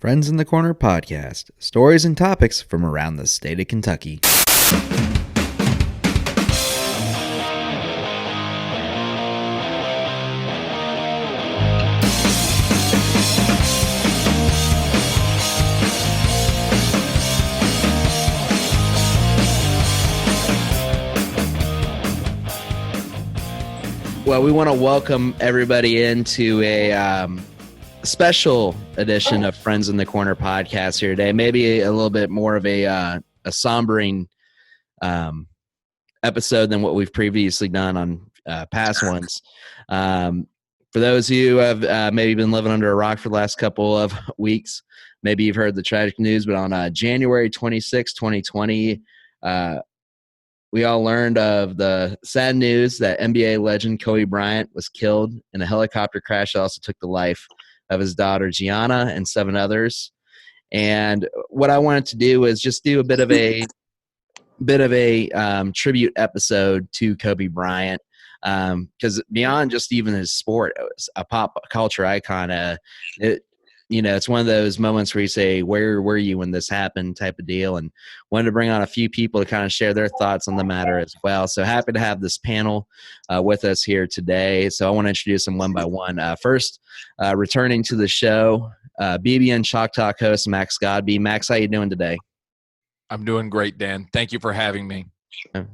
Friends in the Corner podcast. Stories and topics from around the state of Kentucky. Well, we want to welcome everybody into a special edition of Friends in the Corner podcast here today. Maybe a little bit more of a sombering episode than what we've previously done on past ones. For those of you who have maybe been living under a rock for the last couple of weeks, maybe you've heard the tragic news, but on January 26, 2020, we all learned of the sad news that NBA legend Kobe Bryant was killed in a helicopter crash that also took the life of his daughter Gianna and 7 others. And what I wanted to do is just do a bit of a tribute episode to Kobe Bryant, because beyond just even his sport, it was a pop culture icon. It's one of those moments where you say, where were you when this happened type of deal, and wanted to bring on a few people to kind of share their thoughts on the matter as well. So happy to have this panel with us here today. So I want to introduce them one by one. First, returning to the show, BBN Chalk Talk host Max Godby. Max, how you doing today? I'm doing great, Dan. Thank you for having me.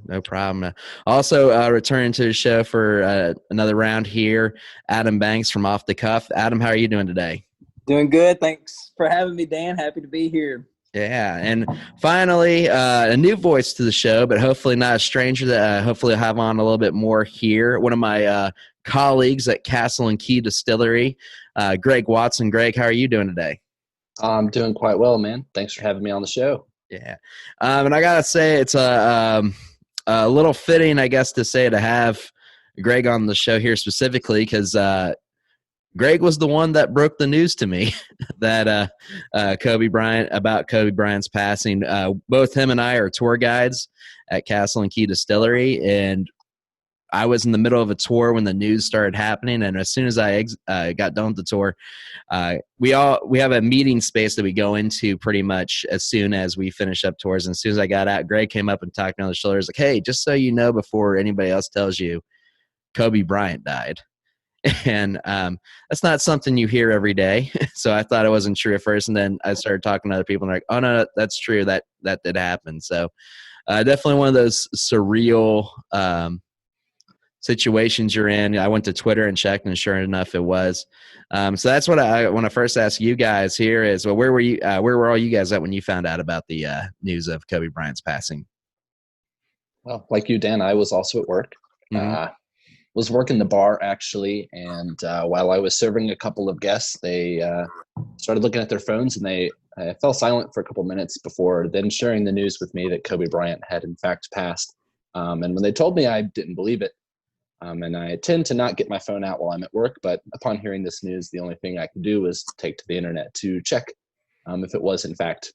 No problem. Also returning to the show for another round here, Adam Banks from Off the Cuff. Adam, how are you doing today? Doing good. Thanks for having me, Dan. Happy to be here. Yeah, and finally, a new voice to the show, but hopefully not a stranger that hopefully I'll have on a little bit more here. One of my colleagues at Castle and Key Distillery, Greg Watson. Greg, how are you doing today? I'm doing quite well, man. Thanks for having me on the show. Yeah, and I gotta say it's a little fitting, I guess, to have Greg on the show here specifically because Greg was the one that broke the news to me that Kobe Bryant's passing. Both him and I are tour guides at Castle and Key Distillery, and I was in the middle of a tour when the news started happening. And as soon as I got done with the tour, we have a meeting space that we go into pretty much as soon as we finish up tours. And as soon as I got out, Greg came up and talked me on the shoulder. He's like, "Hey, just so you know, before anybody else tells you, Kobe Bryant died." And that's not something you hear every day. So I thought it wasn't true at first. And then I started talking to other people and they're like, "Oh, no, that's true. That did happen." So definitely one of those surreal situations you're in. I went to Twitter and checked, and sure enough, it was. So that's what I want to first ask you guys here is, well, where were you? Where were all you guys at when you found out about the news of Kobe Bryant's passing? Well, like you, Dan, I was also at work. Mm-hmm. Was working the bar actually, and while I was serving a couple of guests, they started looking at their phones, and they fell silent for a couple minutes before then sharing the news with me that Kobe Bryant had in fact passed. And when they told me, I didn't believe it. And I tend to not get my phone out while I'm at work, but upon hearing this news, the only thing I could do was take to the internet to check if it was in fact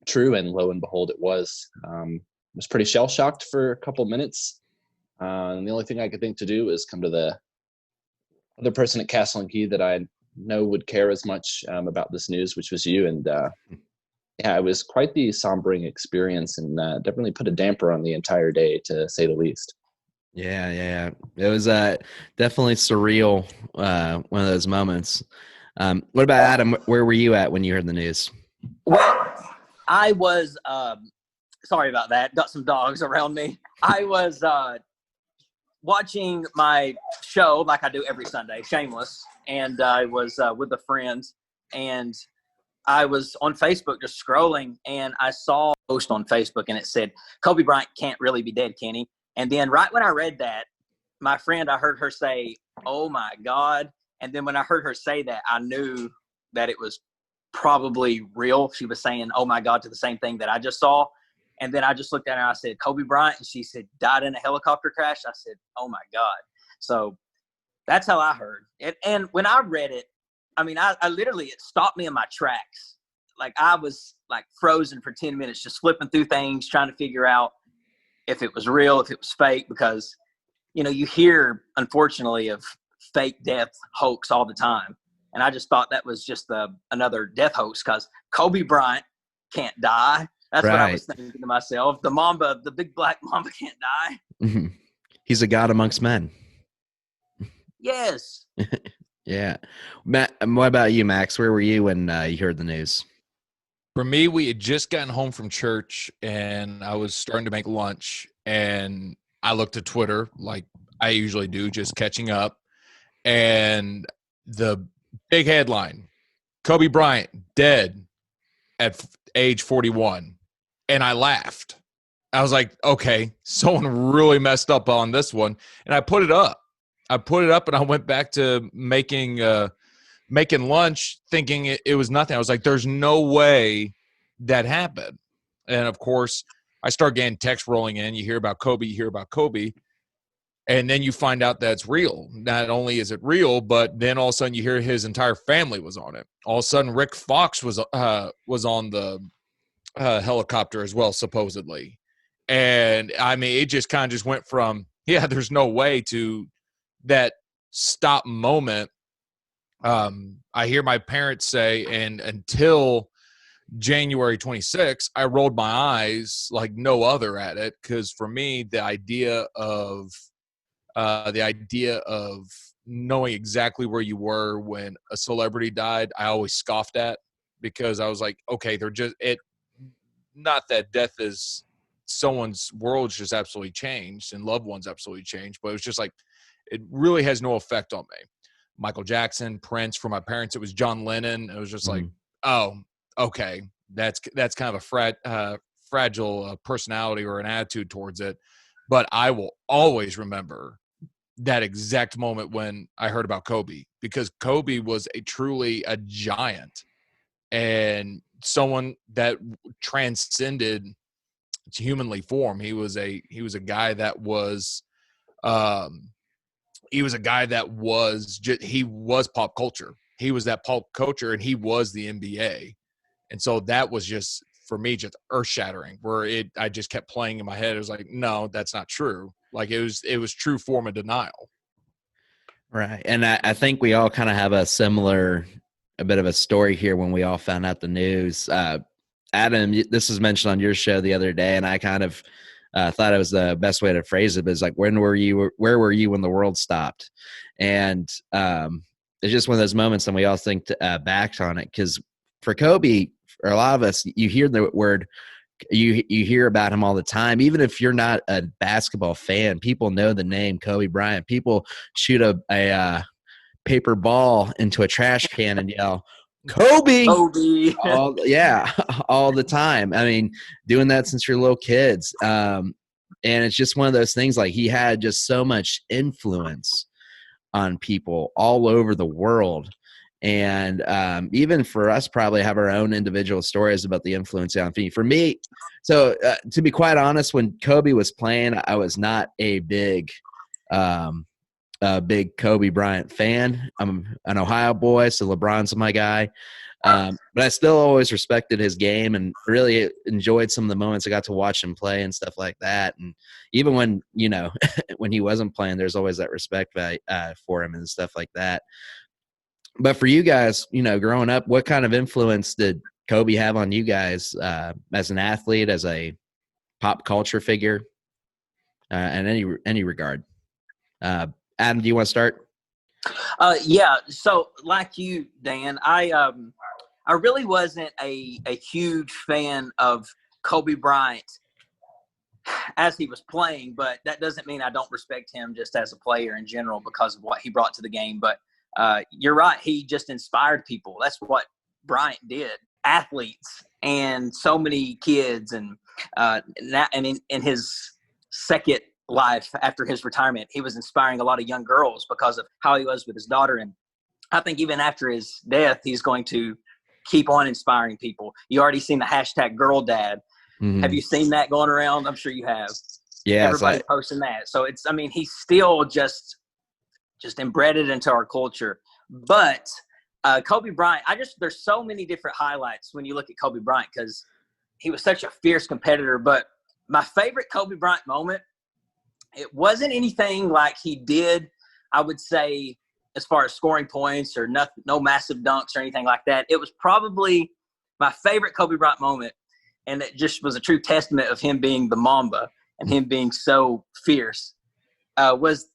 true, and lo and behold, it was. Was pretty shell-shocked for a couple minutes. And the only thing I could think to do is come to the other person at Castle and Key that I know would care as much about this news, which was you. And yeah, it was quite the sombering experience, and definitely put a damper on the entire day, to say the least. Yeah. It was definitely surreal, one of those moments. What about Adam? Where were you at when you heard the news? Well, I was sorry about that. Got some dogs around me. I was watching my show like I do every Sunday, Shameless, and I was with a friend, and I was on Facebook just scrolling, and I saw a post on Facebook, and it said, "Kobe Bryant can't really be dead, Kenny." And then right when I read that, my friend, I heard her say, "Oh my God." And then when I heard her say that, I knew that it was probably real. She was saying, "Oh my God," to the same thing that I just saw. And then I just looked at her and I said, "Kobe Bryant." And she said, "Died in a helicopter crash." I said, "Oh my God." So that's how I heard it. And when I read it, I mean, I literally, it stopped me in my tracks. Like I was like frozen for 10 minutes, just flipping through things, trying to figure out if it was real, if it was fake, because, you know, you hear, unfortunately, of fake death hoax all the time. And I just thought that was just another death hoax because Kobe Bryant can't die. That's what I was thinking to myself. The Mamba, the big black Mamba can't die. Mm-hmm. He's a god amongst men. Yes. Yeah. Matt, what about you, Max? Where were you when you heard the news? For me, we had just gotten home from church, and I was starting to make lunch, and I looked at Twitter like I usually do, just catching up, and the big headline, Kobe Bryant dead at age 41. And I laughed. I was like, okay, someone really messed up on this one. And I put it up. And I went back to making lunch thinking it was nothing. I was like, there's no way that happened. And, of course, I start getting texts rolling in. You hear about Kobe. And then you find out that's real. Not only is it real, but then all of a sudden you hear his entire family was on it. All of a sudden Rick Fox was on the helicopter as well, supposedly. And, I mean, it just kind of just went from, yeah, there's no way to that stop moment. I hear my parents say, and until January 26th, I rolled my eyes like no other at it, because for me, the idea of knowing exactly where you were when a celebrity died, I always scoffed at, because I was like, okay, not that death is someone's world's just absolutely changed and loved ones absolutely changed, but it was just like, it really has no effect on me. Michael Jackson, Prince, for my parents, it was John Lennon. It was just like, oh, okay, that's kind of a fragile personality or an attitude towards it. But I will always remember that exact moment when I heard about Kobe, because Kobe was truly a giant and someone that transcended humanly form. He was a guy that was he was pop culture. He was that pop culture, and he was the NBA. And so that was just, for me, just earth shattering, where I just kept playing in my head. It was like, no, that's not true. Like it was true form of denial. Right. And I think we all kind of have a bit of a story here when we all found out the news. Adam, this was mentioned on your show the other day, and I kind of thought it was the best way to phrase it. But it's like, where were you when the world stopped? And it's just one of those moments, and we all think back on it, because for Kobe, for a lot of us, you hear the word, you hear about him all the time. Even if you're not a basketball fan, people know the name Kobe Bryant. People shoot a paper ball into a trash can and yell, Kobe! all the time. I mean, doing that since you're little kids. And it's just one of those things, like, he had just so much influence on people all over the world. And even for us, probably have our own individual stories about the influence on me. For me, so to be quite honest, when Kobe was playing, I was not a big Kobe Bryant fan. I'm an Ohio boy, so LeBron's my guy. But I still always respected his game and really enjoyed some of the moments I got to watch him play and stuff like that. And even when, when he wasn't playing, there's always that respect for him and stuff like that. But for you guys, growing up, what kind of influence did Kobe have on you guys as an athlete, as a pop culture figure, in any regard? Adam, do you want to start? Yeah. So like you, Dan, I really wasn't a huge fan of Kobe Bryant as he was playing, but that doesn't mean I don't respect him just as a player in general because of what he brought to the game. But you're right. He just inspired people. That's what Bryant did. Athletes and so many kids, and in his second life after his retirement, he was inspiring a lot of young girls because of how he was with his daughter. And I think even after his death, he's going to keep on inspiring people. You already seen the hashtag girl dad. Mm-hmm. Have you seen that going around? I'm sure you have. Yeah. Everybody posting that. So he's still just inbred it into our culture. But Kobe Bryant, there's so many different highlights when you look at Kobe Bryant because he was such a fierce competitor. But my favorite Kobe Bryant moment, it wasn't anything like he did, I would say, as far as scoring points or nothing, no massive dunks or anything like that. It was probably my favorite Kobe Bryant moment, and it just was a true testament of him being the Mamba and him being so fierce. Was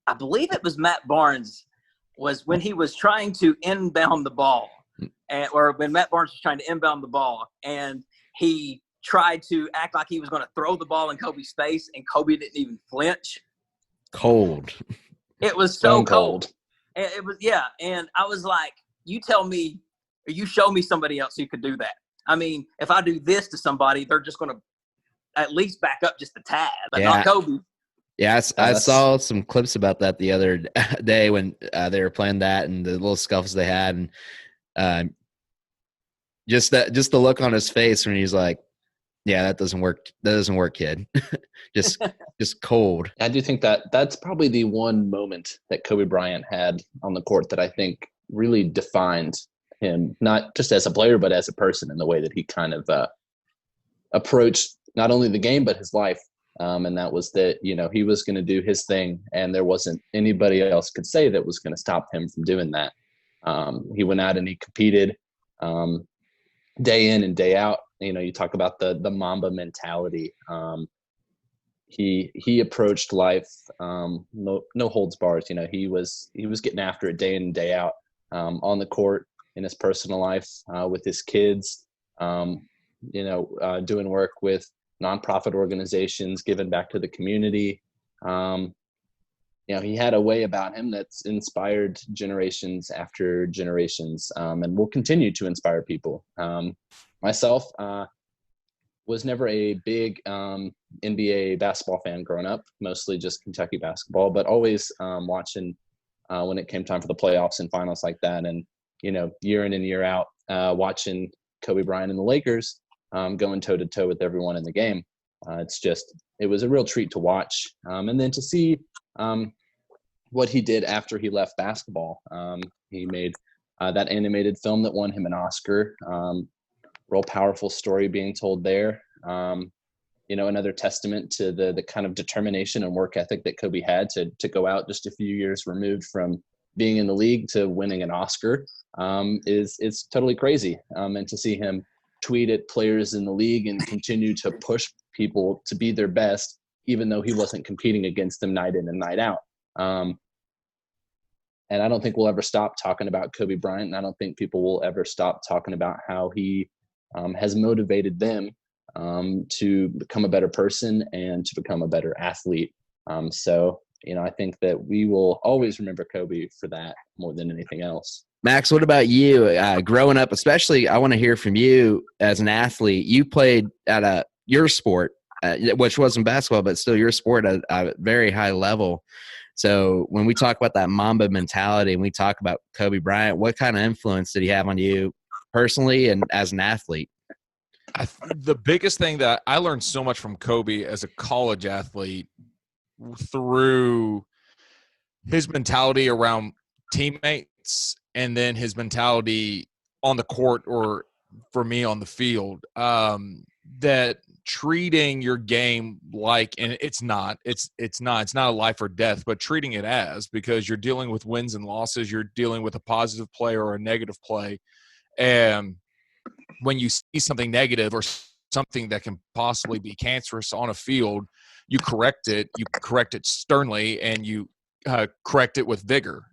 I believe it was Matt Barnes, was when he was trying to inbound the ball, or when Matt Barnes was trying to inbound the ball, and he tried to act like he was going to throw the ball in Kobe's face, and Kobe didn't even flinch. Cold. It was so cold. And it was, yeah. And I was like, you tell me, or you show me somebody else who could do that. I mean, if I do this to somebody, they're just going to at least back up just a tad, but not Kobe. Yeah, I saw some clips about that the other day when they were playing that and the little scuffles they had, and just the look on his face when he's like, "Yeah, that doesn't work. That doesn't work, kid." just cold. I do think that that's probably the one moment that Kobe Bryant had on the court that I think really defined him, not just as a player but as a person, in the way that he kind of approached not only the game but his life. And that was that, he was going to do his thing, and there wasn't anybody else could say that was going to stop him from doing that. He went out and he competed day in and day out. You talk about the Mamba mentality. He approached life no holds bars. He was getting after it day in and day out, on the court, in his personal life, with his kids, doing work with nonprofit organizations, giving back to the community. He had a way about him that's inspired generations after generations, and will continue to inspire people. Myself, was never a big NBA basketball fan growing up, mostly just Kentucky basketball, but always watching when it came time for the playoffs and finals like that. And, year in and year out, watching Kobe Bryant and the Lakers going toe-to-toe with everyone in the game. It was a real treat to watch. And then to see what he did after he left basketball. He made that animated film that won him an Oscar. Real powerful story being told there. Another testament to the kind of determination and work ethic that Kobe had to go out just a few years removed from being in the league to winning an Oscar is totally crazy. And to see him tweet at players in the league and continue to push people to be their best, even though he wasn't competing against them night in and night out. And I don't think we'll ever stop talking about Kobe Bryant. And I don't think people will ever stop talking about how he has motivated them to become a better person and to become a better athlete. I think that we will always remember Kobe for that more than anything else. Max, what about you? Growing up, especially, I want to hear from you as an athlete. You played at your sport, which wasn't basketball, but still your sport at a very high level. So when we talk about that Mamba mentality and we talk about Kobe Bryant, what kind of influence did he have on you personally and as an athlete? The biggest thing that I learned so much from Kobe as a college athlete through his mentality around teammates, and then his mentality on the court, or for me on the field, that treating your game like, and it's not a life or death, but treating it as, because you're dealing with wins and losses, you're dealing with a positive play or a negative play. And when you see something negative or something that can possibly be cancerous on a field, you correct it sternly, and you correct it with vigor.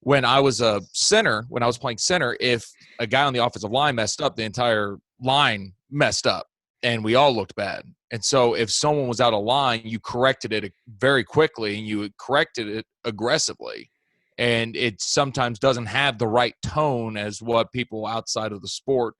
When I was playing center, if a guy on the offensive line messed up, the entire line messed up, and we all looked bad. And so if someone was out of line, you corrected it very quickly, and you corrected it aggressively. And it sometimes doesn't have the right tone as what people outside of the sport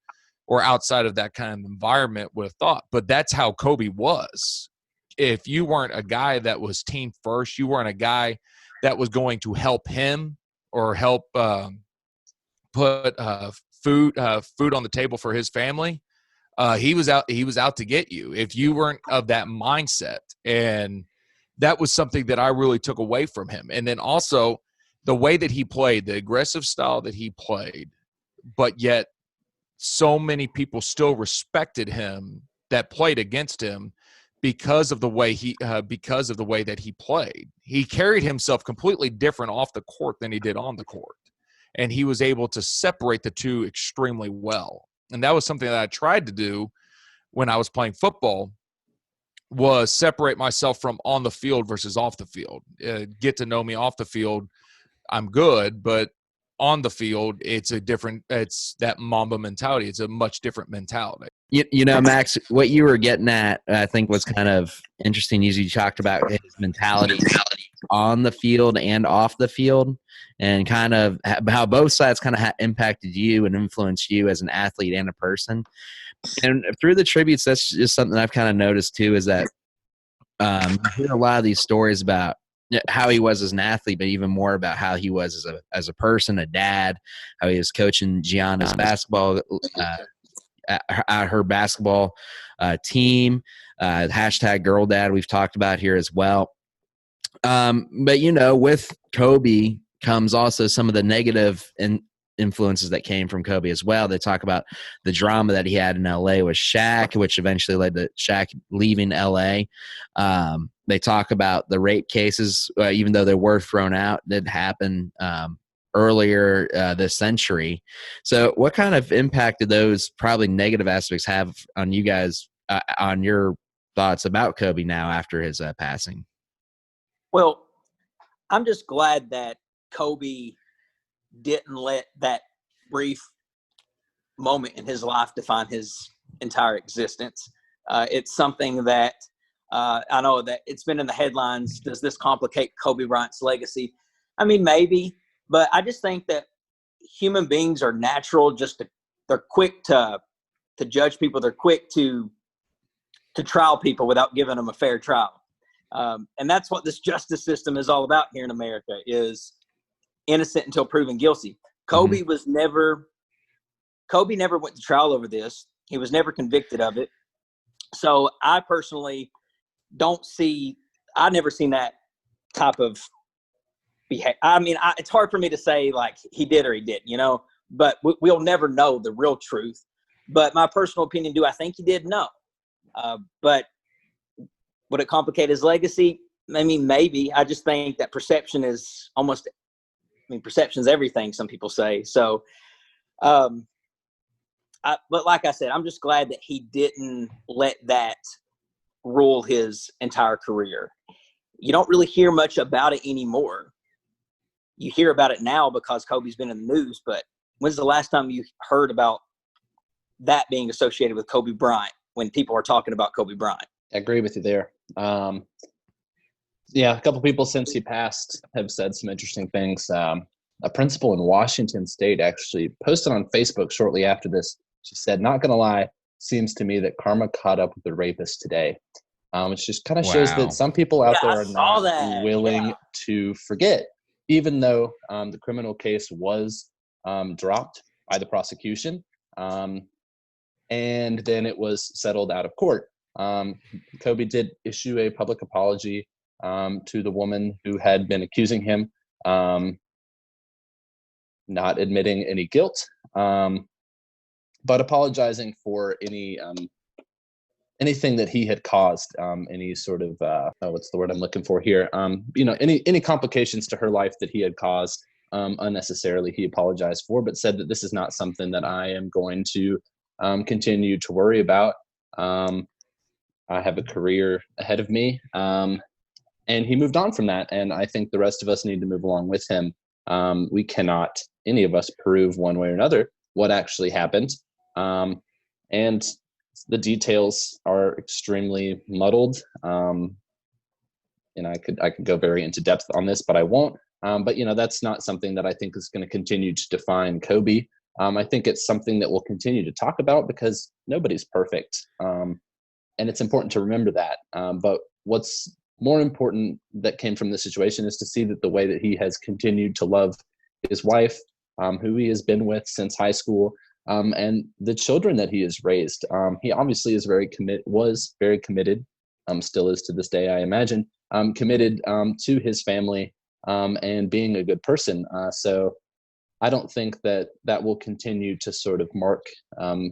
or outside of that kind of environment would have thought. But that's how Kobe was. If you weren't a guy that was team first, you weren't a guy that was going to help him or help put food on the table for his family, he was out to get you if you weren't of that mindset. And that was something that I really took away from him. And then also the way that he played, the aggressive style that he played, but yet so many people still respected him that played against him, because of the way that he played. He carried himself completely different off the court than he did on the court. And he was able to separate the two extremely well. And that was something that I tried to do when I was playing football, was separate myself from on the field versus off the field. Get to know me off the field, I'm good, but on the field, it's that Mamba mentality. It's a much different mentality. You know, Max, what you were getting at, I think, was kind of interesting. You talked about his mentality on the field and off the field, and kind of how both sides kind of impacted you and influenced you as an athlete and a person. And through the tributes, that's just something I've kind of noticed too, is that you hear a lot of these stories about how he was as an athlete, but even more about how he was as a person, a dad, how he was coaching Gianna's basketball, her basketball team, hashtag girl dad we've talked about here as well. But, you know, with Kobe comes also some of the negative influences that came from Kobe as well. They talk about the drama that he had in LA with Shaq, which eventually led to Shaq leaving LA. They talk about the rape cases, even though they were thrown out, did happen earlier this century. So what kind of impact did those probably negative aspects have on you guys, on your thoughts about Kobe now after his passing? Well, I'm just glad that Kobe didn't let that brief moment in his life define his entire existence. It's something that I know that it's been in the headlines. Does this complicate Kobe Bryant's legacy? I mean, maybe, but I just think that human beings are natural. They're quick to judge people. They're quick to trial people without giving them a fair trial. And that's what this justice system is all about here in America, is innocent until proven guilty. Kobe never went to trial over this. He was never convicted of it. So I personally I've never seen that type of behavior. I mean, it's hard for me to say like he did or he didn't, you know, but we'll never know the real truth. But my personal opinion, do I think he did? No. But would it complicate his legacy? I mean, maybe. I just think that perception is perception's everything, some people say. So, but like I said, I'm just glad that he didn't let that rule his entire career. You don't really hear much about it anymore. You hear about it now because Kobe's been in the news, but when's the last time you heard about that being associated with Kobe Bryant when people are talking about Kobe Bryant? I agree with you there. Yeah, a couple people since he passed have said some interesting things. A principal in Washington State actually posted on Facebook shortly after this. She said, "Not going to lie, seems to me that karma caught up with the rapist today," which just kind of shows that some people out there are not willing to forget, even though the criminal case was dropped by the prosecution, and then it was settled out of court. Kobe did issue a public apology to the woman who had been accusing him, not admitting any guilt, but apologizing for anything that he had caused, any sort of what's the word I'm looking for here? Any complications to her life that he had caused unnecessarily. He apologized for, but said that this is not something that I am going to continue to worry about. I have a career ahead of me. And he moved on from that. And I think the rest of us need to move along with him. We cannot, any of us, prove one way or another what actually happened. And the details are extremely muddled. And I could go very into depth on this, but I won't. But that's not something that I think is going to continue to define Kobe. I think it's something that we'll continue to talk about because nobody's perfect. And it's important to remember that. But what's more important that came from this situation is to see that the way that he has continued to love his wife, who he has been with since high school, and the children that he has raised. He obviously was very committed, still is to this day, I imagine, committed to his family and being a good person. So I don't think that will continue to sort of mark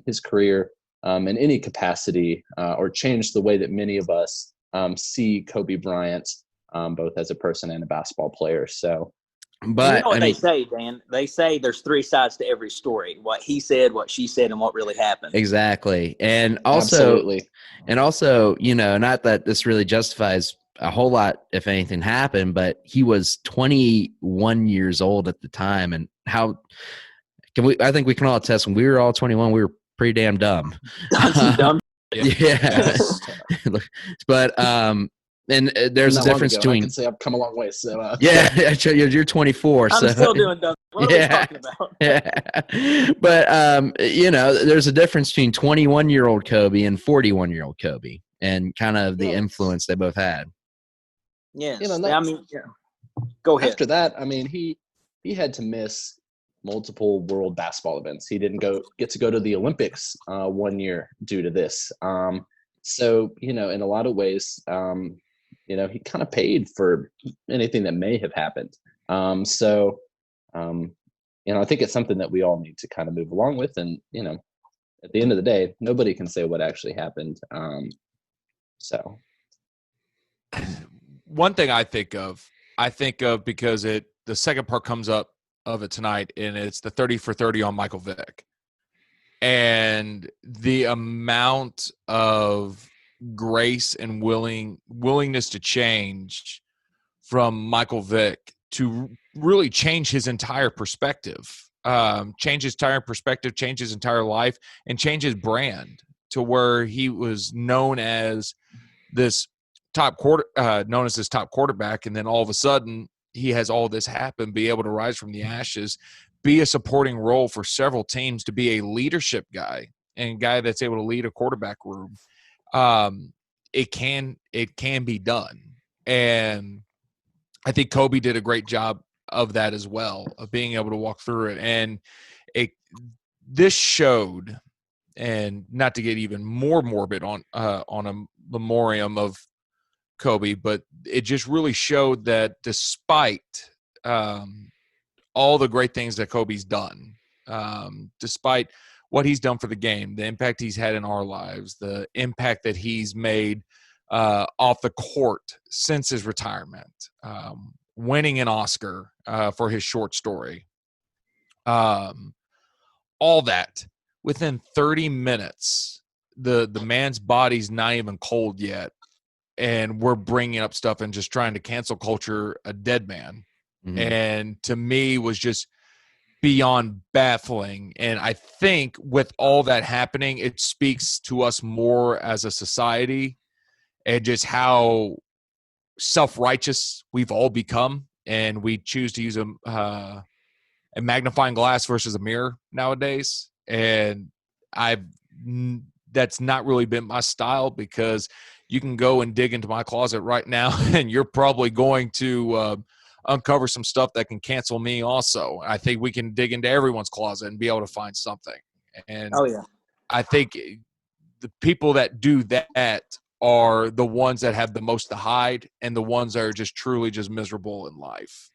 his career in any capacity or change the way that many of us see Kobe Bryant, both as a person and a basketball player. So, and you know what they say, Dan? They say there's three sides to every story: what he said, what she said, and what really happened. Exactly. And also, not that this really justifies a whole lot if anything happened, but he was 21 years old at the time. And I think we can all attest, when we were all 21, we were pretty damn dumb. Dumb. Yeah. But and there's a difference between. I can say I've come a long way. So yeah, you're 24. I'm still doing dumb. What are we talking about? Yeah. But there's a difference between 21-year-old Kobe and 41-year-old Kobe, and kind of the influence they both had. Yes. Go ahead. After that, he had to miss multiple world basketball events. He didn't get to go to the Olympics 1 year due to this. So, in a lot of ways, he kind of paid for anything that may have happened. So, I think it's something that we all need to kind of move along with. And, at the end of the day, nobody can say what actually happened. So. One thing I think of because the second part comes up of it tonight, and it's the 30 for 30 on Michael Vick. And the amount of grace and willingness to change from Michael Vick to really change his entire perspective, change his entire life, and change his brand to where he was known as this top quarterback, and then all of a sudden he has all this happen, be able to rise from the ashes, be a supporting role for several teams, to be a leadership guy and a guy that's able to lead a quarterback room. It can be done. And I think Kobe did a great job of that as well, of being able to walk through it. And this showed, and not to get even more morbid on a memoriam of Kobe, but it just really showed that despite all the great things that Kobe's done, despite what he's done for the game, the impact he's had in our lives, the impact that he's made off the court since his retirement, winning an Oscar for his short story, all that within 30 minutes, the man's body's not even cold yet, and we're bringing up stuff and just trying to cancel culture a dead man. Mm-hmm. And to me was just beyond baffling. And I think with all that happening, it speaks to us more as a society and just how self-righteous we've all become. And we choose to use a magnifying glass versus a mirror nowadays. And that's not really been my style, because you can go and dig into my closet right now and you're probably going to uncover some stuff that can cancel me also. I think we can dig into everyone's closet and be able to find something. And I think the people that do that are the ones that have the most to hide, and the ones that are just truly just miserable in life.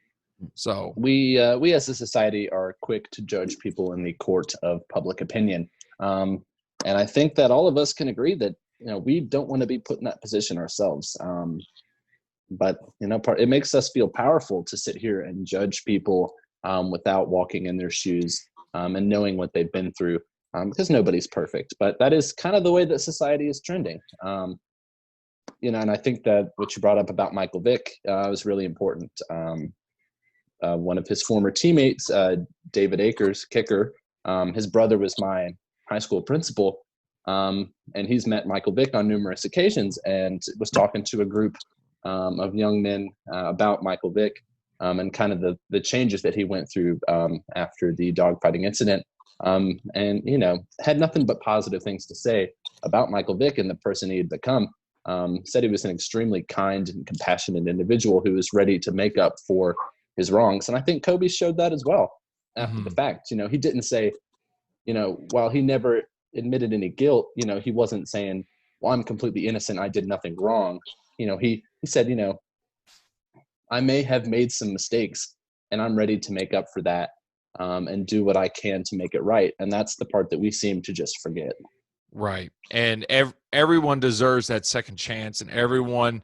So we as a society are quick to judge people in the court of public opinion. And I think that all of us can agree that, we don't want to be put in that position ourselves. But, it makes us feel powerful to sit here and judge people without walking in their shoes and knowing what they've been through, because nobody's perfect. But that is kind of the way that society is trending. And I think that what you brought up about Michael Vick was really important. One of his former teammates, David Akers, kicker, his brother was my high school principal. And he's met Michael Vick on numerous occasions and was talking to a group of young men about Michael Vick and kind of the changes that he went through after the dogfighting incident. And, had nothing but positive things to say about Michael Vick and the person he had become. Said he was an extremely kind and compassionate individual who was ready to make up for his wrongs. And I think Kobe showed that as well after the fact. He didn't say, while he never admitted any guilt, he wasn't saying, well, I'm completely innocent, I did nothing wrong. He said, I may have made some mistakes and I'm ready to make up for that and do what I can to make it right. And that's the part that we seem to just forget. Right. And everyone deserves that second chance, and everyone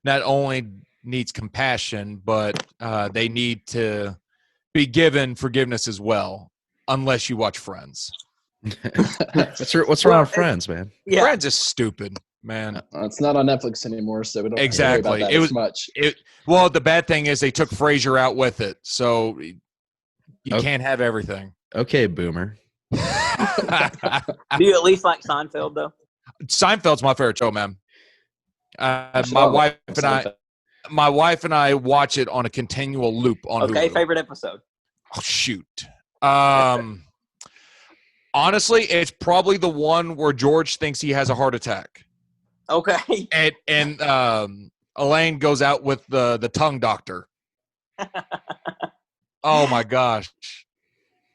not only needs compassion, but they need to be given forgiveness as well, unless you watch Friends. What's wrong with Friends, man? Yeah. Friends is stupid, man. It's not on Netflix anymore, so we don't Exactly. have to worry about that as much. Well, the bad thing is they took Frasier out with it, so you can't have everything. Okay, boomer. Do you at least like Seinfeld though? Seinfeld's my favorite show, man. I should My love wife it. and my wife and I watch it on a continual loop on Okay, Hulu. favorite episode. Oh, shoot. Honestly, it's probably the one where George thinks he has a heart attack. Okay. And Elaine goes out with the tongue doctor. Oh my gosh.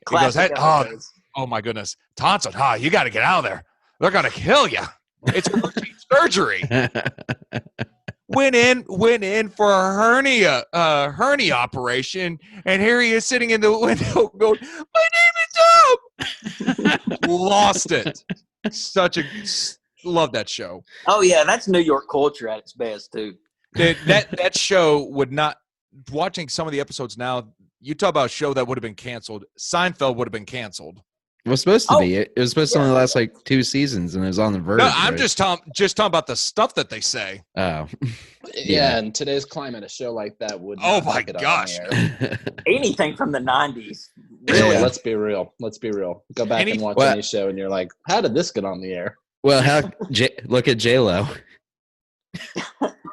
He goes, Classic episodes. oh my goodness. Tonsil, you got to get out of there. They're going to kill you. It's a routine surgery. Went in for a hernia operation, and here he is sitting in the window going, "My name is Tom." Lost it. Love that show. Oh yeah, that's New York culture at its best too. That show would not. Watching some of the episodes now, you talk about a show that would have been canceled. Seinfeld would have been canceled. It was supposed to be. It was supposed to only last like 2 seasons, and it was on the verge. No, I'm just talking about the stuff that they say. Oh, yeah. In today's climate, a show like that would. Oh my gosh! Anything from the '90s. Really, Yeah. let's be real. Go back and watch any show, and you're like, "How did this get on the air?" Well, look at J-Lo.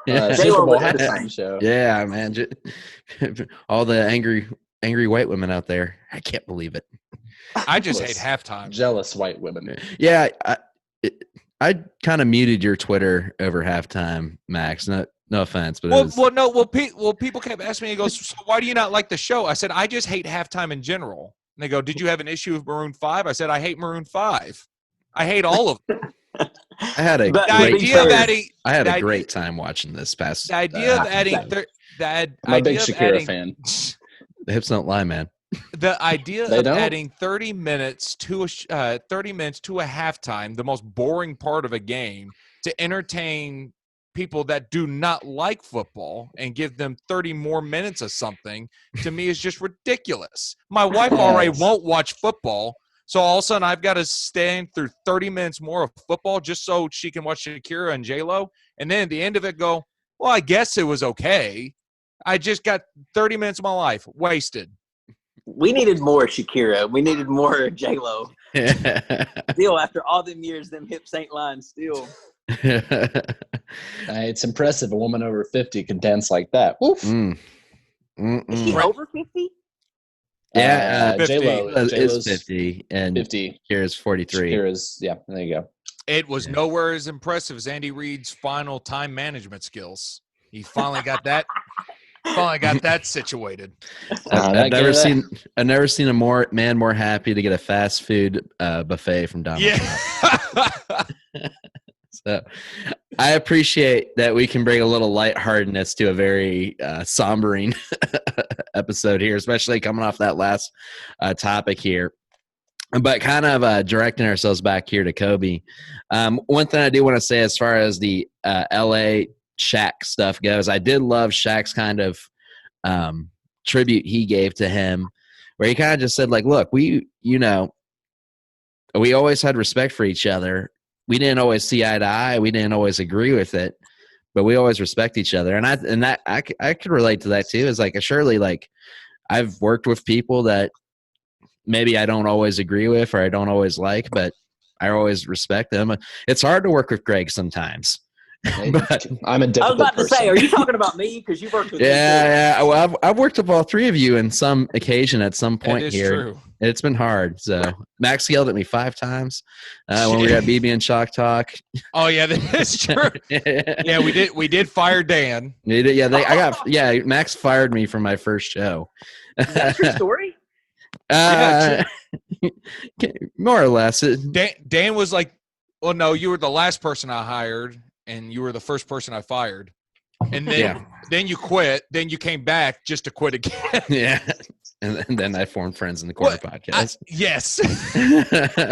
Super Bowl halftime show. Yeah, man. All the angry white women out there. I can't believe it. I just hate halftime. Jealous white women. Yeah, I kind of muted your Twitter over halftime, Max. No offense, but people kept asking me. He goes, "So why do you not like the show?" I said, "I just hate halftime in general." And they go, "Did you have an issue with Maroon 5?" I said, "I hate Maroon 5. I hate all of them." I had a great time watching this past. The idea of adding I'm a big Shakira fan. The hips don't lie, man. The idea of adding 30 minutes to a halftime, the most boring part of a game, to entertain people that do not like football and give them 30 more minutes of something, to me is just ridiculous. My wife already won't watch football, so all of a sudden I've got to stand through 30 minutes more of football just so she can watch Shakira and J-Lo, and then at the end of it go, well, I guess it was okay. I just got 30 minutes of my life wasted. We needed more Shakira. We needed more J-Lo. Still, after all them years, them hips ain't lying still. It's impressive. A woman over 50 can dance like that. Oof. Is she over 50? Yeah, 50. J-Lo is 50, and 50. Shakira's 43. Shakira's, yeah, there you go. It was nowhere as impressive as Andy Reid's final time management skills. He finally got that. Situated. I've never seen a man more happy to get a fast food buffet from Donald Trump. So I appreciate that we can bring a little lightheartedness to a very sombering episode here, especially coming off that last topic here. But kind of directing ourselves back here to Kobe. One thing I do want to say as far as the LA Shaq stuff goes, I did love Shaq's kind of tribute he gave to him, where he kind of just said, like, look, we always had respect for each other. We didn't always see eye to eye. We didn't always agree with it, but we always respect each other. And I could relate to that too. Is like, surely, like, I've worked with people that maybe I don't always agree with or I don't always like, but I always respect them. It's hard to work with Greg sometimes. But I'm a difficult I was about to say, person. are you talking about me? Because you worked with me too. yeah. Well, I've worked with all three of you in some occasion at some point That is here. true. It's been hard. So Max yelled at me 5 times when we were at BB and Chalk Talk. Oh yeah, that's true. Yeah, we did fire Dan. Max fired me from my first show. Is that your story? More or less. Dan was like, well, no, you were the last person I hired, and you were the first person I fired. And then you quit. Then you came back just to quit again. Yeah. And then I formed Friends in the Corner podcast. Yes.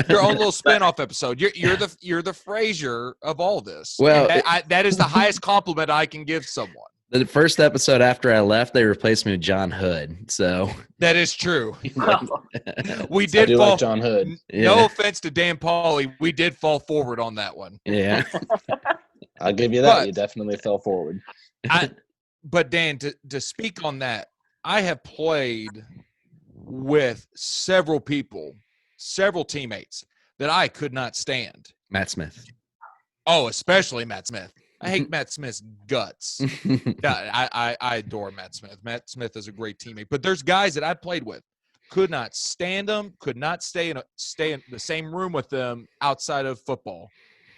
Your own little spinoff episode. You're the Frasier of all this. Well, that is the highest compliment I can give someone. The first episode after I left, they replaced me with John Hood. So that is true. We did fall. Like John Hood. No offense to Dan Pauly, we did fall forward on that one. Yeah, I'll give you that. But, you definitely fell forward. But Dan, to speak on that, I have played with several people, several teammates that I could not stand. Matt Smith. Oh, especially Matt Smith. I hate Matt Smith's guts. I adore Matt Smith. Matt Smith is a great teammate. But there's guys that I played with, could not stand them, could not stay in the same room with them outside of football.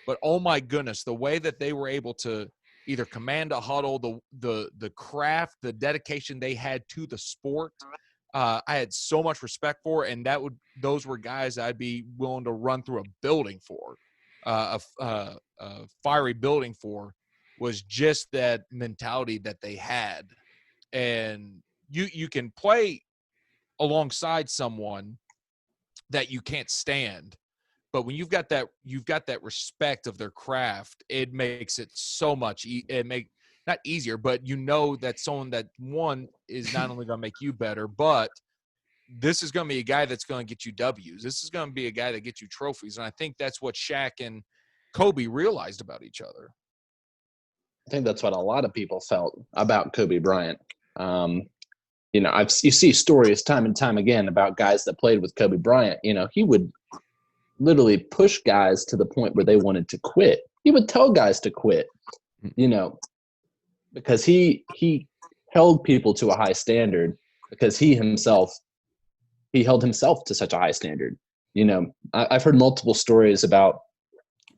But oh my goodness, the way that they were able to either command a huddle, the craft, the dedication they had to the sport, I had so much respect for, and those were guys I'd be willing to run through a building for. A fiery building for, was just that mentality that they had. And you can play alongside someone that you can't stand, but when you've got that respect of their craft, it makes it so much not easier, but you know that someone that one is not only going to make you better, but this is going to be a guy that's going to get you W's. This is going to be a guy that gets you trophies. And I think that's what Shaq and Kobe realized about each other. I think that's what a lot of people felt about Kobe Bryant. You see stories time and time again about guys that played with Kobe Bryant. He would literally push guys to the point where they wanted to quit. He would tell guys to quit, because he held people to a high standard, because he held himself to such a high standard. I've heard multiple stories about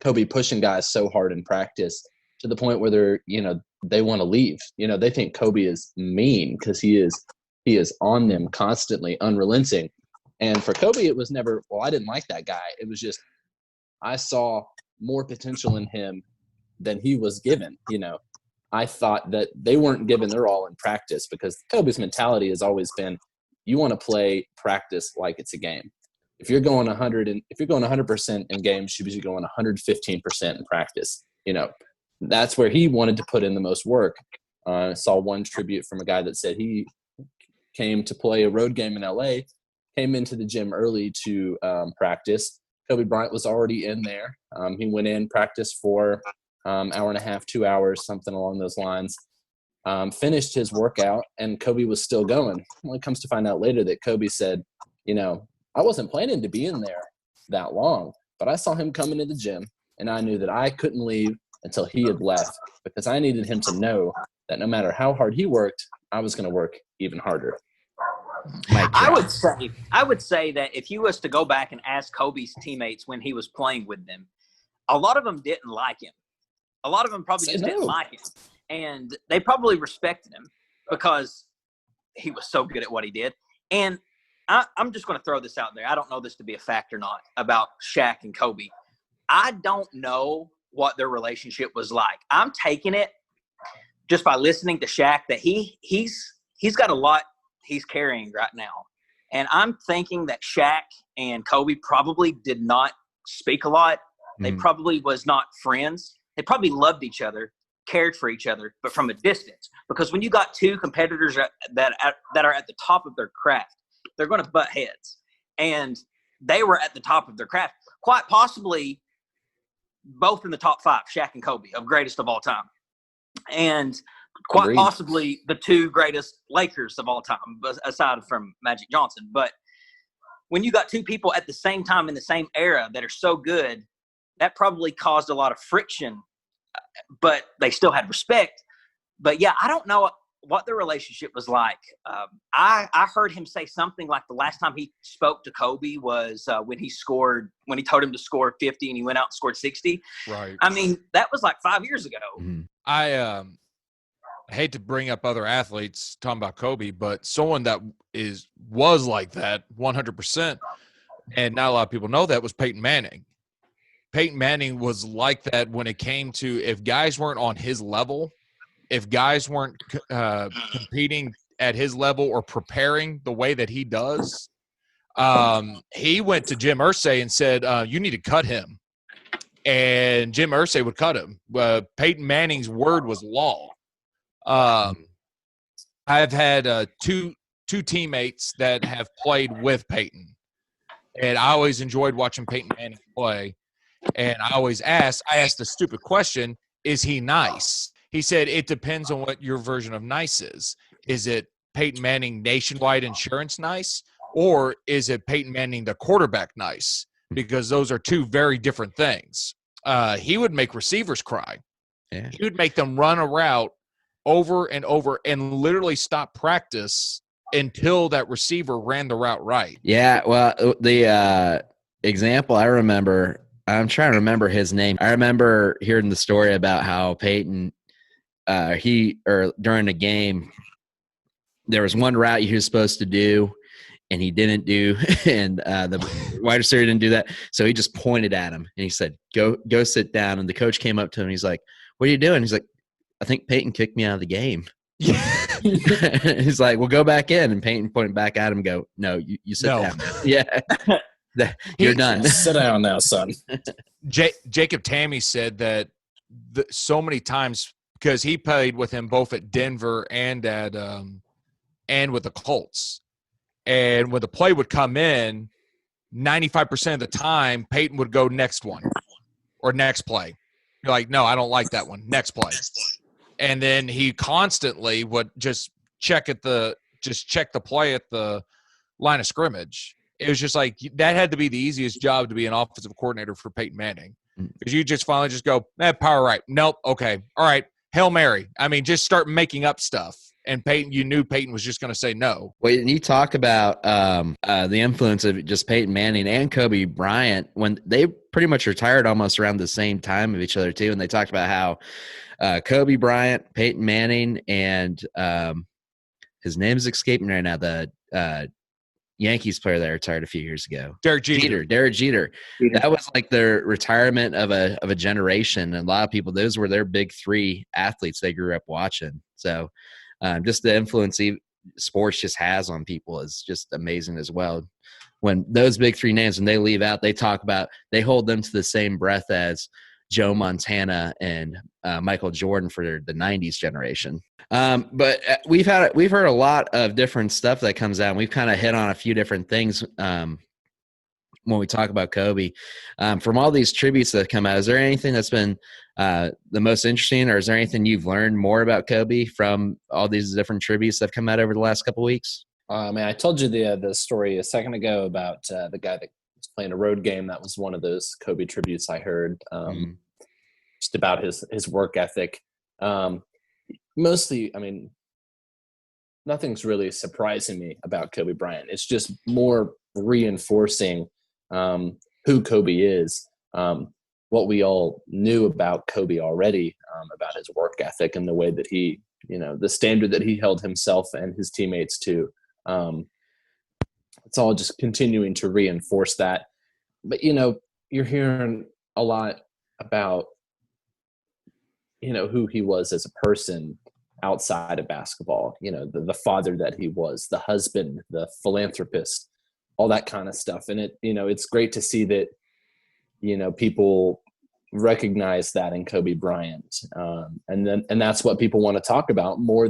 Kobe pushing guys so hard in practice to the point where they want to leave. They think Kobe is mean because he is on them constantly, unrelenting. And for Kobe, it was never, well, I didn't like that guy. It was just, I saw more potential in him than he was given. I thought that they weren't given their all in practice, because Kobe's mentality has always been, you want to play practice like it's a game. If you're going 100% in games, you should be going 115% in practice. That's where he wanted to put in the most work. I saw one tribute from a guy that said he came to play a road game in LA, came into the gym early to practice. Kobe Bryant was already in there. He went in, practiced for hour and a half, 2 hours, something along those lines. Finished his workout, and Kobe was still going. Well, it comes to find out later that Kobe said, I wasn't planning to be in there that long, but I saw him coming to the gym, and I knew that I couldn't leave until he had left, because I needed him to know that no matter how hard he worked, I was going to work even harder. I would say that if you was to go back and ask Kobe's teammates when he was playing with them, a lot of them didn't like him. A lot of them probably didn't like him. And they probably respected him because he was so good at what he did. And I'm just going to throw this out there. I don't know this to be a fact or not about Shaq and Kobe. I don't know what their relationship was like. I'm taking it just by listening to Shaq that he's got a lot he's carrying right now. And I'm thinking that Shaq and Kobe probably did not speak a lot. They probably was not friends. They probably loved each other, cared for each other, but from a distance. Because when you got two competitors that are at the top of their craft, they're going to butt heads. And they were at the top of their craft. Quite possibly both in the top 5, Shaq and Kobe, of greatest of all time. And quite possibly the 2 greatest Lakers of all time, aside from Magic Johnson. But when you got 2 people at the same time in the same era that are so good, that probably caused a lot of friction, but they still had respect. But yeah, I don't know what their relationship was like. I heard him say something like the last time he spoke to Kobe was when he told him to score 50 and he went out and scored 60. Right. I mean, that was like 5 years ago. Mm-hmm. I hate to bring up other athletes talking about Kobe, but someone that was like that 100%, and not a lot of people know that, was Peyton Manning. Peyton Manning was like that when it came to, if guys weren't on his level, if guys weren't competing at his level or preparing the way that he does, he went to Jim Irsay and said, you need to cut him. And Jim Irsay would cut him. Peyton Manning's word was law. I've had two teammates that have played with Peyton, and I always enjoyed watching Peyton Manning play. And I asked the stupid question, is he nice? He said, it depends on what your version of nice is. Is it Peyton Manning nationwide insurance nice, or is it Peyton Manning the quarterback nice? Because those are two very different things. He would make receivers cry. Yeah. He would make them run a route over and over and literally stop practice until that receiver ran the route right. Yeah, well, the example I remember, I'm trying to remember his name. I remember hearing the story about how Peyton, during a game, there was one route he was supposed to do, and he didn't do, and the wide receiver didn't do that. So he just pointed at him, and he said, go sit down. And the coach came up to him, and he's like, what are you doing? He's like, I think Peyton kicked me out of the game. He's like, well, go back in. And Peyton pointed back at him and go, no, you sit down. Yeah. You're done. Sit down now, son. Jacob Tammy said that so many times, because he played with him both at Denver and and with the Colts. And when the play would come in, 95% of the time, Peyton would go next one or next play. You're like, no, I don't like that one. Next play. And then he constantly would just check the play at the line of scrimmage. It was just like, that had to be the easiest job to be an offensive coordinator for Peyton Manning. Because you just finally just go, power right. Nope. Okay. All right. Hail Mary. I mean, just start making up stuff. And Peyton, you knew Peyton was just going to say no. Well, and you talk about the influence of just Peyton Manning and Kobe Bryant when they pretty much retired almost around the same time of each other too. And they talked about how Kobe Bryant, Peyton Manning, and his name is escaping right now, the Yankees player that retired a few years ago. Derek Jeter. That was like the retirement of a generation. And a lot of people, those were their big three athletes they grew up watching. So just the influence sports just has on people is just amazing as well. When those big three names, when they leave out, they hold them to the same breath as Joe Montana and Michael Jordan for the 90s generation. But we've heard a lot of different stuff that comes out. And we've kind of hit on a few different things when we talk about Kobe. From all these tributes that come out, is there anything that's been the most interesting, or is there anything you've learned more about Kobe from all these different tributes that have come out over the last couple of weeks? I told you the story a second ago about the guy that was playing a road game. That was one of those Kobe tributes I heard, just about his work ethic. Mostly, I mean, nothing's really surprising me about Kobe Bryant. It's just more reinforcing who Kobe is, what we all knew about Kobe already, about his work ethic and the way that he, the standard that he held himself and his teammates to. It's all just continuing to reinforce that. But, you're hearing a lot about, who he was as a person outside of basketball, the father that he was, the husband, the philanthropist, all that kind of stuff. And it's great to see that, people recognize that in Kobe Bryant. And that's what people want to talk about more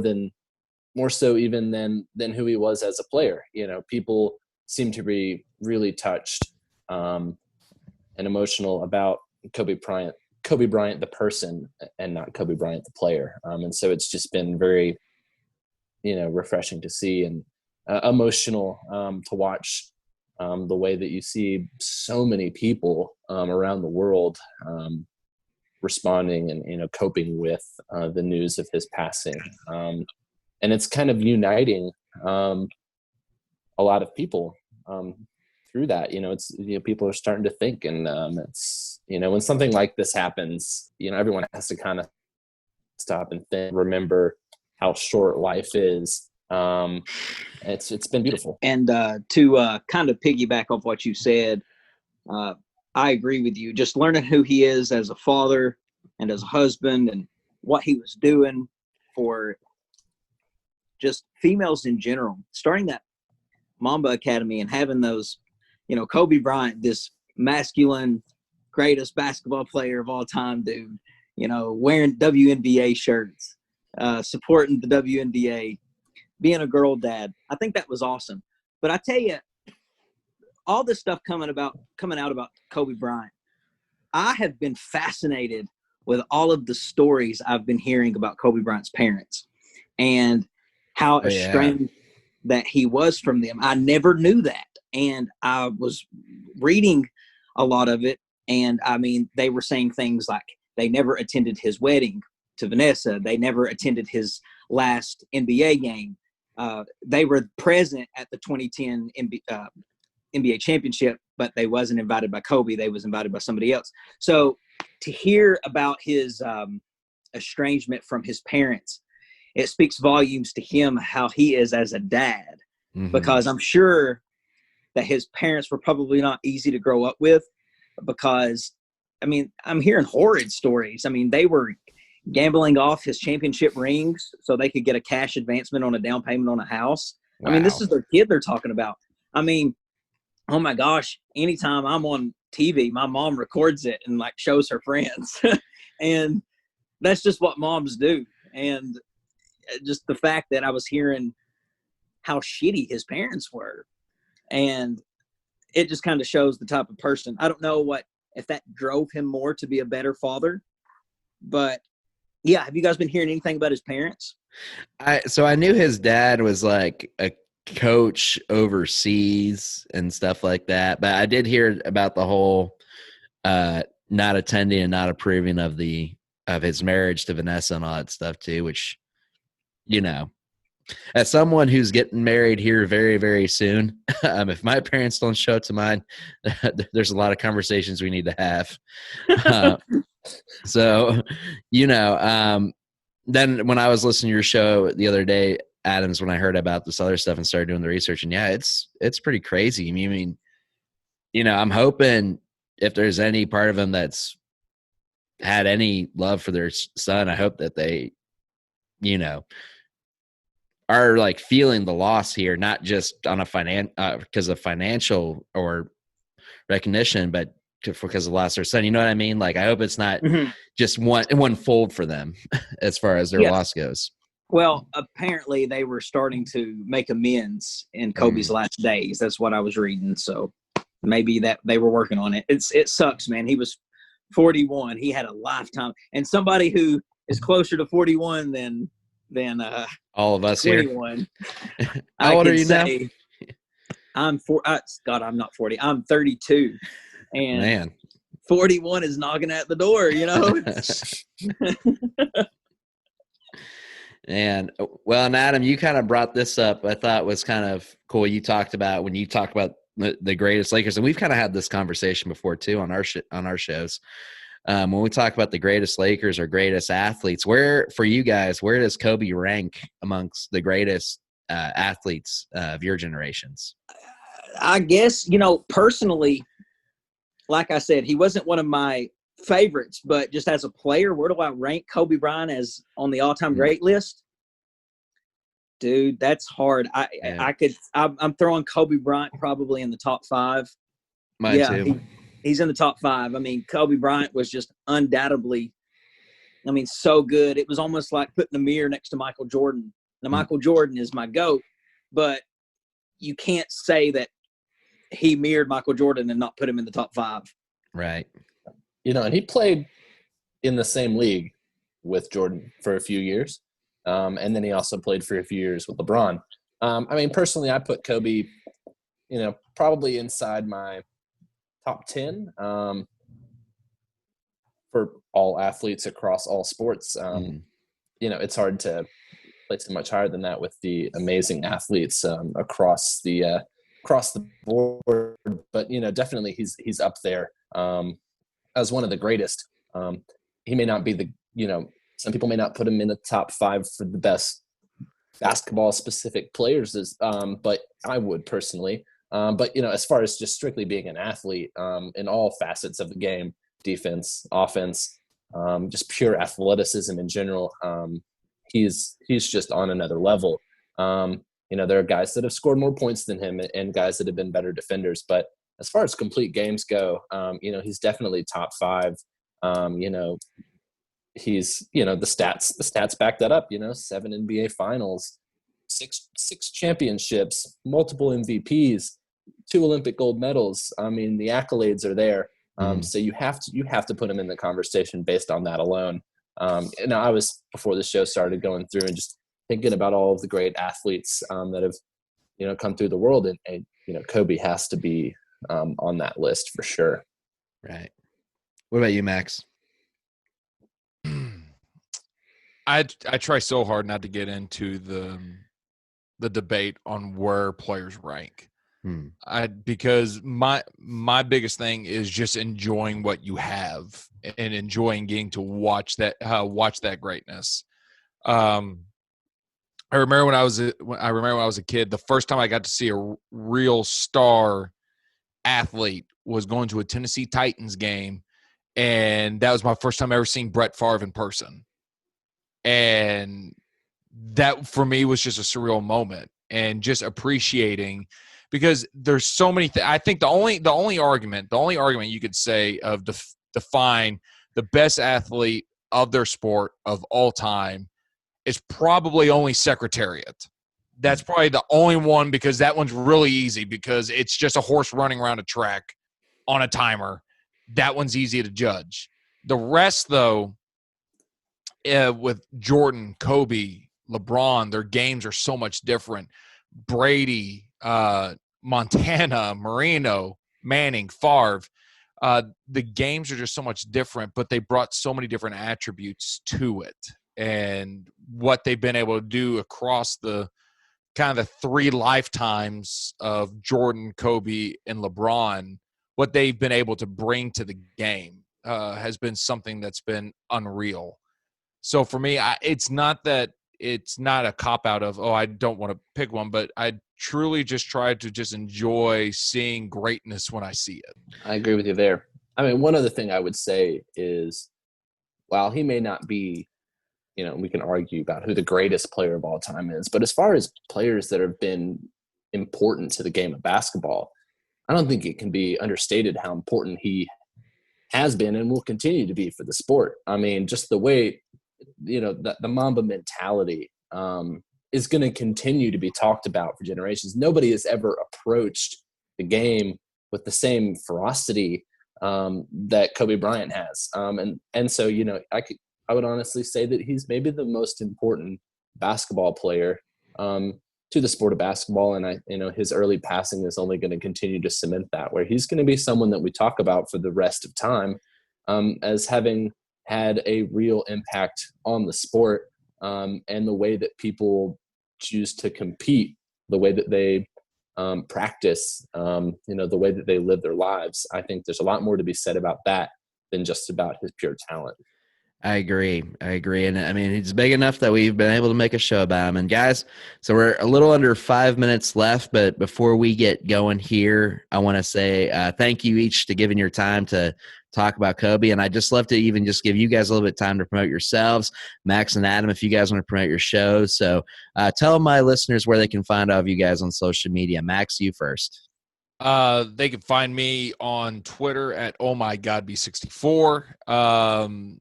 so even than who he was as a player. People seem to be really touched and emotional about Kobe Bryant the person, and not Kobe Bryant the player. And so it's just been very refreshing to see, and emotional to watch the way that you see so many people around the world responding and coping with the news of his passing, and it's kind of uniting a lot of people through that. It's people are starting to think, and it's when something like this happens, everyone has to kind of stop and think, remember how short life is. It's been beautiful. And to kind of piggyback off what you said, I agree with you. Just learning who he is as a father and as a husband, and what he was doing for just females in general, starting that Mamba Academy and having those, Kobe Bryant, this masculine, greatest basketball player of all time, dude, wearing WNBA shirts, supporting the WNBA, being a girl dad. I think that was awesome. But I tell you, all this stuff coming out about Kobe Bryant, I have been fascinated with all of the stories I've been hearing about Kobe Bryant's parents and how estranged that he was from them. I never knew that. And I was reading a lot of it. And I mean, they were saying things like they never attended his wedding to Vanessa. They never attended his last NBA game. They were present at the 2010 NBA championship, but they wasn't invited by Kobe. They was invited by somebody else. So to hear about his estrangement from his parents, it speaks volumes to him, how he is as a dad, because I'm sure that his parents were probably not easy to grow up with, because, I mean, I'm hearing horrid stories. I mean, they were gambling off his championship rings so they could get a cash advancement on a down payment on a house. Wow. I mean, this is their kid they're talking about. I mean, oh my gosh, anytime I'm on TV, my mom records it and like shows her friends. And that's just what moms do. And just the fact that I was hearing how shitty his parents were, and it just kind of shows the type of person. I don't know if that drove him more to be a better father, but yeah. Have you guys been hearing anything about his parents? So I knew his dad was like a coach overseas and stuff like that, but I did hear about the whole not attending and not approving of his marriage to Vanessa and all that stuff too, which, as someone who's getting married here very, very soon, if my parents don't show up to mine, there's a lot of conversations we need to have. So, then when I was listening to your show the other day, Adams, when I heard about this other stuff and started doing the research, and yeah, it's pretty crazy. I mean, I'm hoping if there's any part of him that's had any love for their son, I hope that they, are like feeling the loss here, not just on a because of financial or recognition, but because of the loss of their son. You know what I mean? Like, I hope it's not just one fold for them as far as their loss goes. Well, apparently they were starting to make amends in Kobe's last days. That's what I was reading. So maybe that they were working on it. It sucks, man. He was 41. He had a lifetime, and somebody who is closer to 41 than all of us 21. Here. How old are you now? I'm I'm not 40. I'm 32, and man, 41 is knocking at the door. And Adam, you kind of brought this up. I thought was kind of cool. You talked about when you talk about the greatest Lakers, and we've kind of had this conversation before too on our shows. When we talk about the greatest Lakers or greatest athletes, for you guys, where does Kobe rank amongst the greatest athletes of your generations? I guess, personally, like I said, he wasn't one of my favorites, but just as a player, where do I rank Kobe Bryant as on the all-time great list? Dude, that's hard. I'm throwing Kobe Bryant probably in the top 5. Mine too. He's in the top 5. I mean, Kobe Bryant was just undoubtedly, so good. It was almost like putting a mirror next to Michael Jordan. Now, Michael Jordan is my GOAT, but you can't say that he mirrored Michael Jordan and not put him in the top 5. Right. And he played in the same league with Jordan for a few years. And then he also played for a few years with LeBron. Personally, I put Kobe, probably inside my top 10 for all athletes across all sports. It's hard to place him much higher than that with the amazing athletes across the board. But definitely he's up there as one of the greatest. He may not be some people may not put him in the top 5 for the best basketball specific players, but I would personally. But as far as just strictly being an athlete in all facets of the game, defense, offense, just pure athleticism in general, he's just on another level. There are guys that have scored more points than him and guys that have been better defenders. But as far as complete games go, he's definitely top 5. He's, the stats back that up, 7 NBA finals, six championships, multiple MVPs, 2 Olympic gold medals. I mean, the accolades are there. So you have to put him in the conversation based on that alone. I was, before the show started, going through and just thinking about all of the great athletes that have, come through the world, and Kobe has to be on that list for sure. Right. What about you, Max? I try so hard not to get into the debate on where players rank. Because my biggest thing is just enjoying what you have and enjoying getting to watch that greatness. I remember when I was a kid, the first time I got to see a real star athlete was going to a Tennessee Titans game, and that was my first time ever seeing Brett Favre in person. And that for me was just a surreal moment, and just appreciating, because there's so many I think the only argument you could say of define the best athlete of their sport of all time is probably only Secretariat. That's probably the only one, because that one's really easy, because it's just a horse running around a track on a timer. That one's easy to judge. The rest, though, with Jordan, Kobe, LeBron, their games are so much different. Brady, Montana, Marino, Manning, Favre, the games are just so much different, but they brought so many different attributes to it. And what they've been able to do across the kind of the 3 lifetimes of Jordan, Kobe, and LeBron, what they've been able to bring to the game has been something that's been unreal. So for me, it's not a cop-out of, I don't want to pick one, but I truly just try to just enjoy seeing greatness when I see it. I agree with you there. I mean, one other thing I would say is, while he may not be, we can argue about who the greatest player of all time is, but as far as players that have been important to the game of basketball, I don't think it can be understated how important he has been and will continue to be for the sport. I mean, just the way, the Mamba mentality is going to continue to be talked about for generations. Nobody has ever approached the game with the same ferocity that Kobe Bryant has. And so, I would honestly say that he's maybe the most important basketball player to the sport of basketball. And his early passing is only going to continue to cement that, where he's going to be someone that we talk about for the rest of time as having had a real impact on the sport and the way that people choose to compete, the way that they practice, the way that they live their lives. I think there's a lot more to be said about that than just about his pure talent. I agree. And I mean, he's big enough that we've been able to make a show about him. And guys, so we're a little under 5 minutes left, but before we get going here, I want to say thank you each to giving your time to talk about Kobe. And I'd just love to even just give you guys a little bit of time to promote yourselves. Max and Adam, if you guys want to promote your shows. So tell my listeners where they can find all of you guys on social media. Max, you first. They can find me on Twitter at ohmygodby64.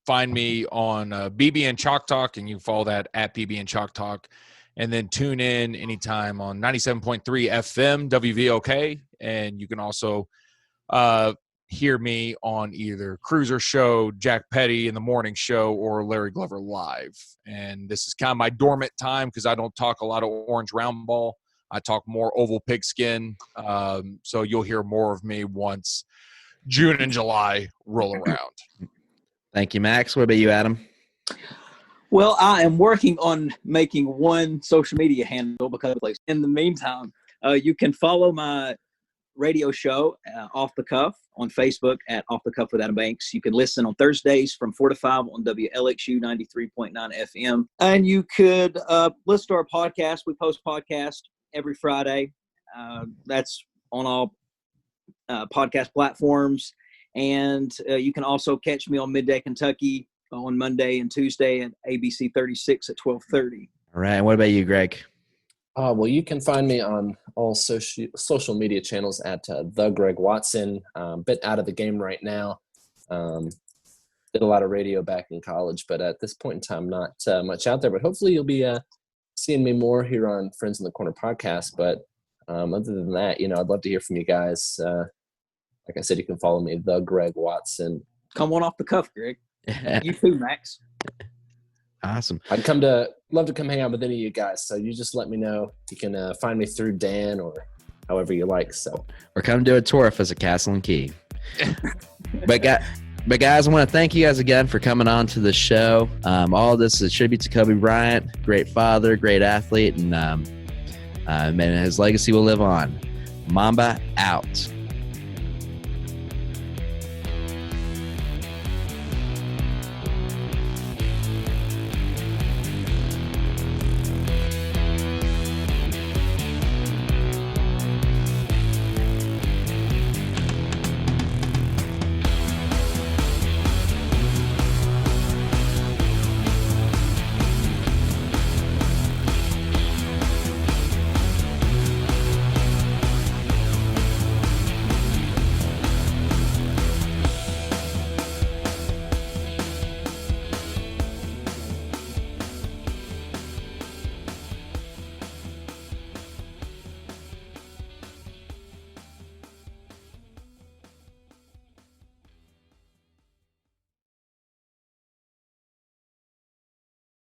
Find me on BBN Chalk Talk, and you can follow that at BBN Chalk Talk. And then tune in anytime on 97.3 FM WVOK. And you can also hear me on either Cruiser Show, Jack Petty in the Morning Show, or Larry Glover Live. And this is kind of my dormant time because I don't talk a lot of orange round ball. I talk more oval pigskin. So you'll hear more of me once June and July roll around. Thank you, Max. What about you, Adam? Well, I am working on making one social media handle because in the meantime, you can follow my radio show, Off the Cuff, on Facebook at Off the Cuff with Adam Banks. You can listen on Thursdays from 4 to 5 on WLXU 93.9 FM. And you could listen to our podcast. We post podcast every Friday. That's on all podcast platforms. And you can also catch me on Midday Kentucky on Monday and Tuesday at ABC 36 at 12:30. All right. And what about you, Greg? Well, you can find me on all social media channels at the Greg Watson. Bit out of the game right now. Did a lot of radio back in college, but at this point in time, not much out there. But hopefully, you'll be seeing me more here on Friends in the Corner podcast. But other than that, I'd love to hear from you guys. Like I said, you can follow me, the Greg Watson. Come on off the cuff, Greg. You too, Max. Awesome. I'd love to come hang out with any of you guys. So you just let me know. You can find me through Dan or however you like. So, or come do a tour of us at Castle and Key. But guys, I want to thank you guys again for coming on to the show. All of this is a tribute to Kobe Bryant, great father, great athlete, and man, his legacy will live on. Mamba out.